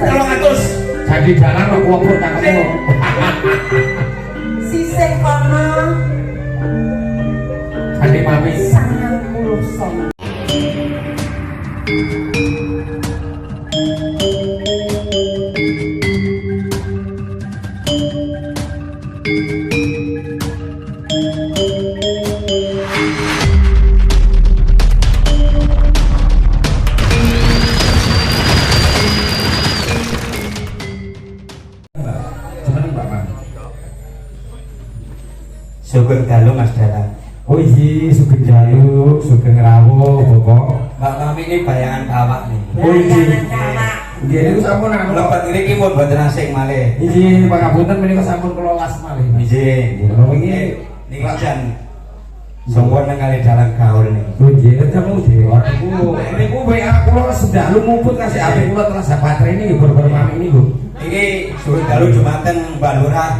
300. Jadi jalan kok kuwur cakepmu. Sisih kono. Jadi mami 90. Sugeng dalu Mas Dalang. Oh iya, sugeng jalu, sugeng rawuh, pokok. Mbak Mami ini bayangan kawak nih. Oh iya. Nggih Niku sampun anu. Lepat ngriki pun boten asing malih. Iya, pangapunten menika sampun kula las malih. Nggih. Kula wingi Niki jan sombong nang kali dalang gaul nih. Oh iya, ketemu dewa. Niku WA kula sudah lumuput kasih apik kula terasa baterai ini bar-bar mami ini, Bu. Iki sugeng dalu Jumaten Mbak Lurah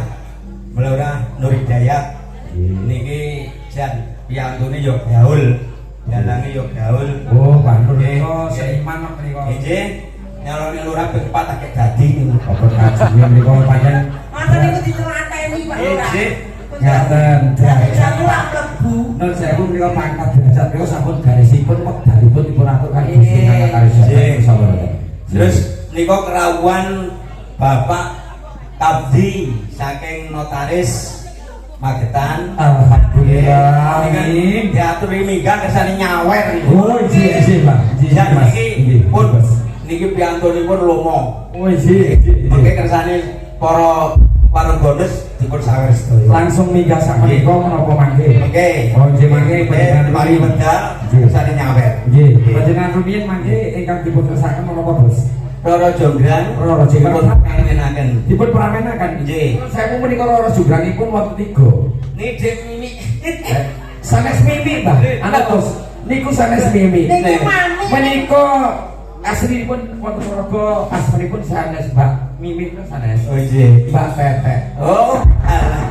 Nur Hidayat. Niki jan piyantune yo gaul, dalange yo gaul. Oh, Bantul niku seiman kok niku. Nggih. Nyalone lurah ping 4 akeh dadi niku. Apa kajinya niku pancen. Masa niku dicelateni Pak Lurah. Nggih. Ngaten. Jamu mlebu. Nun sewu menika pangkat derajat niku sampun garisipun wekdalipun dipun aturaken Gusti Kang Karis. Terus niku kerawuhan Bapak Kabdi saking notaris Magetan. Alhamdulillah. Ini diaturi minggat kersane nyawer. Oh, iya Pak. Iya Mas. Niki pun niki piyantunipun lomo. Oh, iya. Mengke kersane para warung bonus dipun sawer sedaya. Langsung minggah sak menika menapa mangke? Mengke. Oh, nggih mangke panjenengan mari medal kersane nyawer. Nggih. Panjenengan rumiyin mangke ingkang dipun kersakaken menapa, Bos? Roro Jonggrang, Roro Jonggrang dipun pamenaken. Dipun pramenaken. Nggih. Saya menika Roro Jonggrangipun wonten 3. Niki mimi. Sanes mimi, Pak. Anak Bos. Niku sanes mimi. Niku mami. Menika aslinipun wonten Praga, aslinipun sanes Mbak Mimi itu sanes. Oh nggih. Mbak Tetek. Oh, alah.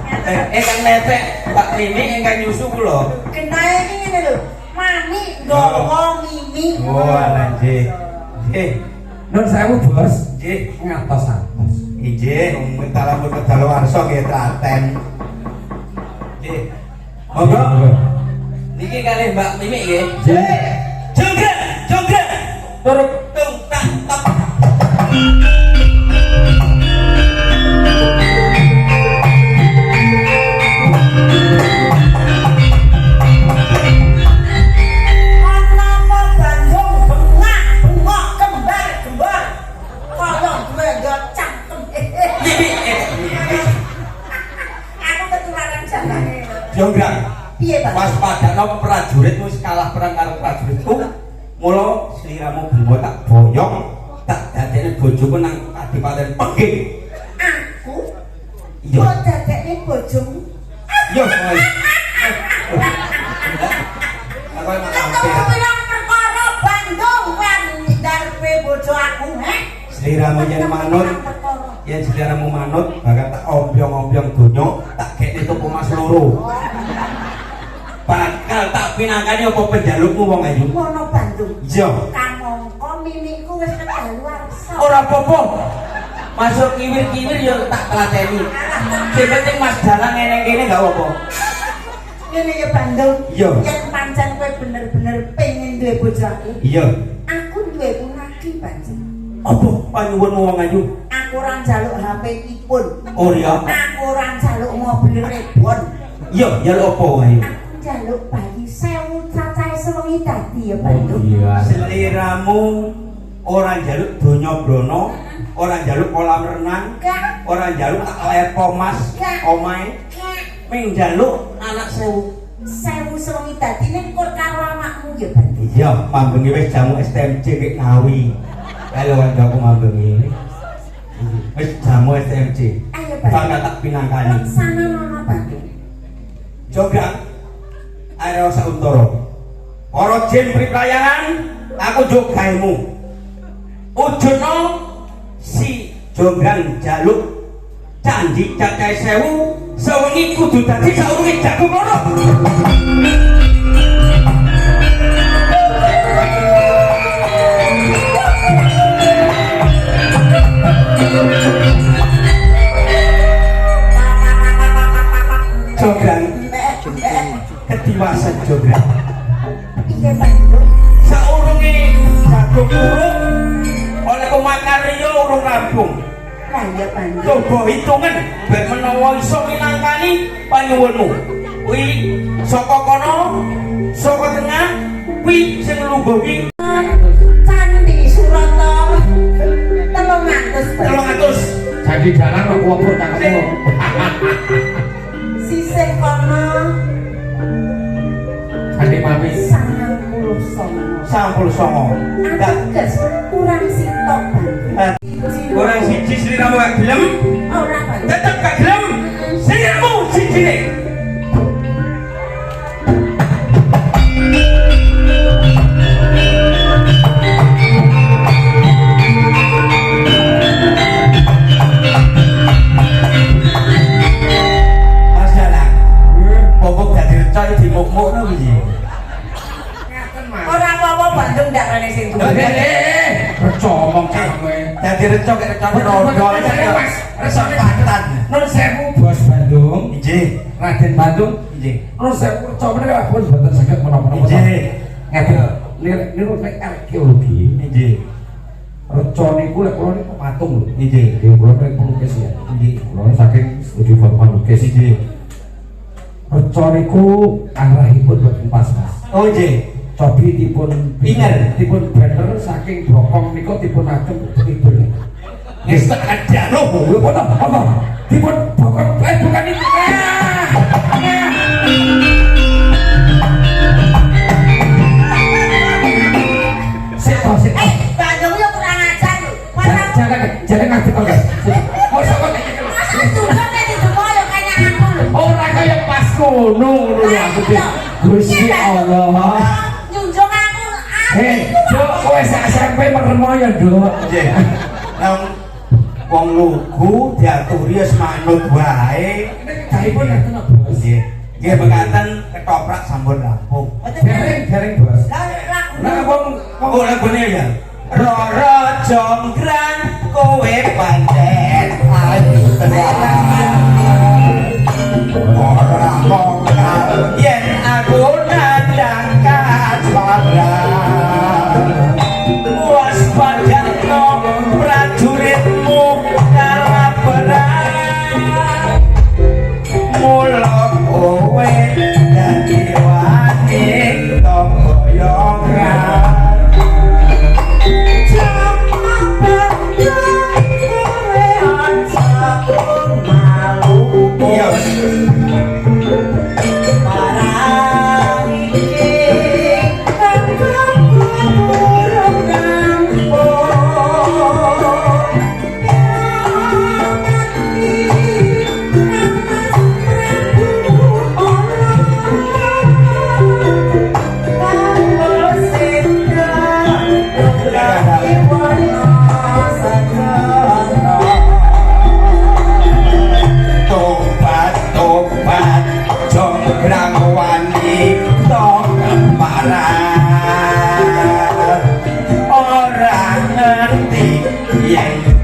Ingkang netek Pak Mimi ingkang nyusu kula. Kenae iki ngene lho. Mami nggawa Mimi. Oh, alah nggih. Nggih. Nun sewu, Bos. Nggih. Ngatos-atos. Nggih, mentalamun kedaluwarsa nggih klaten. Nggih. Monggo. Niki kalih Mbak Mimi nggih. Nggih. Jonggrang. Turut Tung tak tak. Jonggrang. Piye, Pak? Mas padakno prajurit wis kalah perang karo prajuritku. Mula sliramu bimo tak boyong, tak dadekne bojoku nang Kadipaten Peging. Aku Iya. kok dadekne bojomu? Yo, kowe. Aku emang hampir. Kamu bilang perkara Bandung kan darpe bojo aku, he? Sliramu yen manut, yen sliramu manut, bakal tak ombyong-ombyong donya, tak gekne tuku mas loro. Bakal tak pinangkani apa penjalukmu wong ayu. Ngono Bandung. Iya. Kamangka mimiku wis kedaluwarsa. Ora apa-apa. Masuk kiwir-kiwir ya tak telateni. Sing penting Mas Dalang ngene kene gak apa-apa. Ngene ya Bandung. Iya. Yen pancen kowe bener-bener pengen duwe bojo aku. Iya. Aku duwe punaki pancen. Apa panyuwunmu wong ayu? Aku ora njaluk HP-ipun. Oh iya. Aku ora njaluk mobil rebon. Iya, ya apa ayu? Aku njaluk bayi 1000 cacahe sewengi dadi ya Bandung. iya. Seliramu ora njaluk donya brono, ora njaluk kolam renang, Gak, ora njaluk tak layar pomas omahe, gak. ming njaluk anak 1000. 1000 sewengi dadi ning kur karo amakmu ya Bandung. Iya, mambengi wis jamu STMJ kek Ngawi. Halo kancaku mambengi. Wis jamu STMJ. Ayo Bandung. Bakal tak pinangkani. Sana nono Bandung. Jograk Aero Sauntoro. Para jin priprayangan, aku njuk gaemu. Ujono si Jonggrang jaluk candi cacahe 1000, sewengi kudu dadi sawengi jagung ngono. Bandung urung oleh Makarya urung rampung. Lah ya Bandung. Coba hitungan ben menawa iso minangkani panyuwunmu. Kuwi saka kono, saka tengah, kuwi sing lungguh Candi Surata 300. Jadi jalan kok kuwapur cakepmu. Sisih kono Candi Mami 99. 99. Ateges kurang sitok Bandung. Orang siji sing kamu gak gelem, Ora Bandung. tetep gak gelem. Singirmu sijine. Masalah. Popok dadi recok dimuk-mukno piye? Ora apa-apa Bandung ndak kene sing duwe. Bercomong cakepmu. Dadi recok kek recok rondo. Recok patan. Nun sewu bos Bandung. Injih. Raden Bandung. Injih. Nun sewu percaya menika pun boten saged menapa-napa. Injih. Ngeten niku nek arkeologi. Injih. Reca niku lek kula niku patung lho. Injih. Nggih kula nek pelukis ya. Nggih kula saking studi formal lukis. Injih. Reca niku arahipun boten pas Mas. Oh injih. Cobi dipun Pinter. dipun bener saking bokong niku dipun agem kidul. Wis tak ada lho. Lho apa? Dipun bokong bukan itu. Seto. Bandung yo kurang ajar lho. Jangan ngerti kok guys. Mosok kok Masa tujuan nek ditemu yo kaya aku lho. ora kaya pas ngono aku iki. Gusti Allah. Junjung aku. Dok, kowe sak SMP meremo ya, Dok. Nggih. Nang wong lugu diaturi wis manut wae. Kaipun ngaten, Bos. Nggih. Nggih mekaten ketoprak sampun rampung. Dereng, Bos. Lah wong Oh lagune ya. Roro jonggrang kowe pancen ayu tenan. Ora mongkal yen aku nandang kaspadan. Waspadakno prajuritmu kalaparan. Mula kowe dadi wani tokoyongan.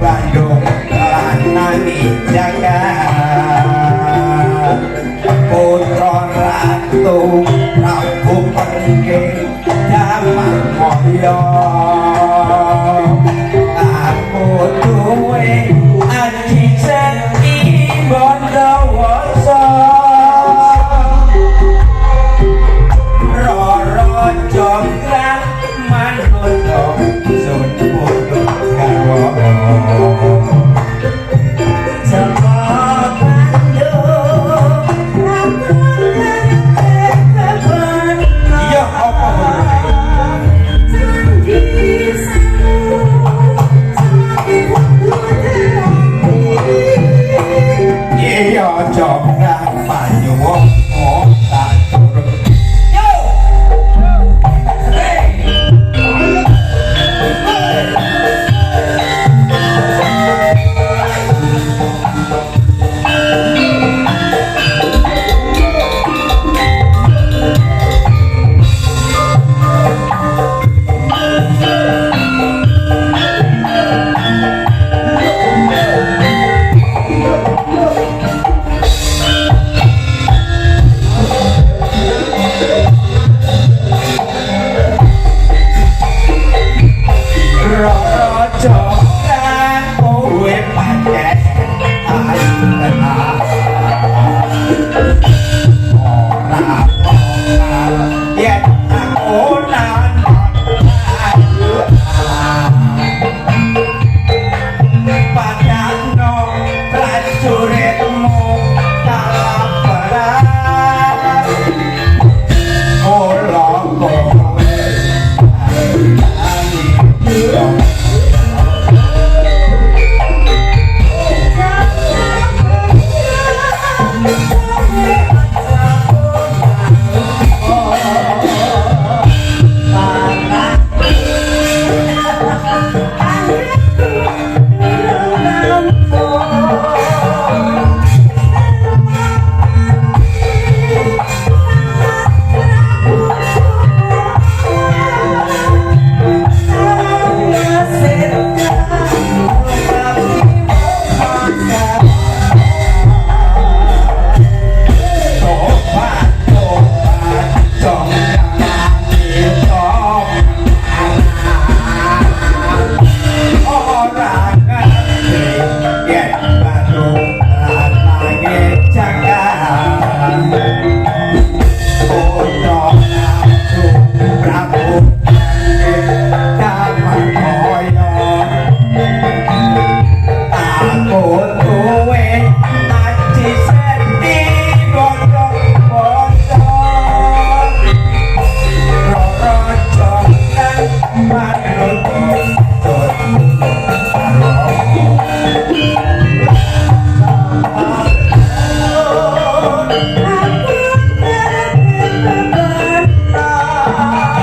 Bandung lanani jagat putra ratu Prabu Pengking Damar Moyo aku duwe aji seni Bondowoso Roro jonggrang manungsa sun pundhut garwa iya apa iya jonggrang panyuwun tak turun yo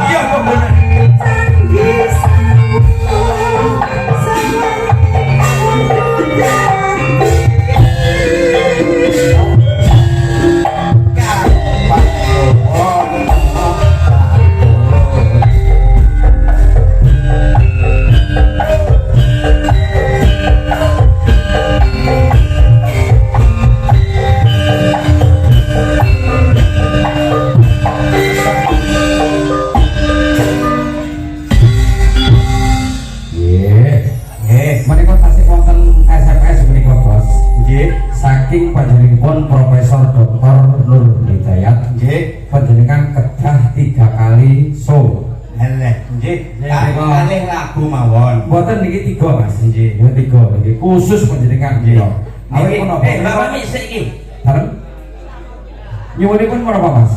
Iya kok bener. Menika tasih wonten SMS menika Bos. Nggih. Saking panjenenganipun Profesor Dr. Nur Hidayat. Nggih. Panjenengan kedah 3 kali show. Eleh, nggih. Ya, Kalih lagu mawon. Mboten niki 3 Mas. Nggih. Ya 3 niki khusus panjenengan Nggih. niki. Niki, Bapak misik iki. Bareng. Nyuwunipun menapa Mas?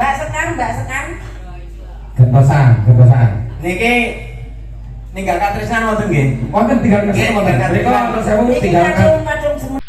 Mbak Sekar. Gentosan. Niki ninggal katresnan wonten nggih. Wonten tinggal Nggih, kesana wonten. tinggal Mriko katresnan. wonten sewu Iki tinggal kadung semua.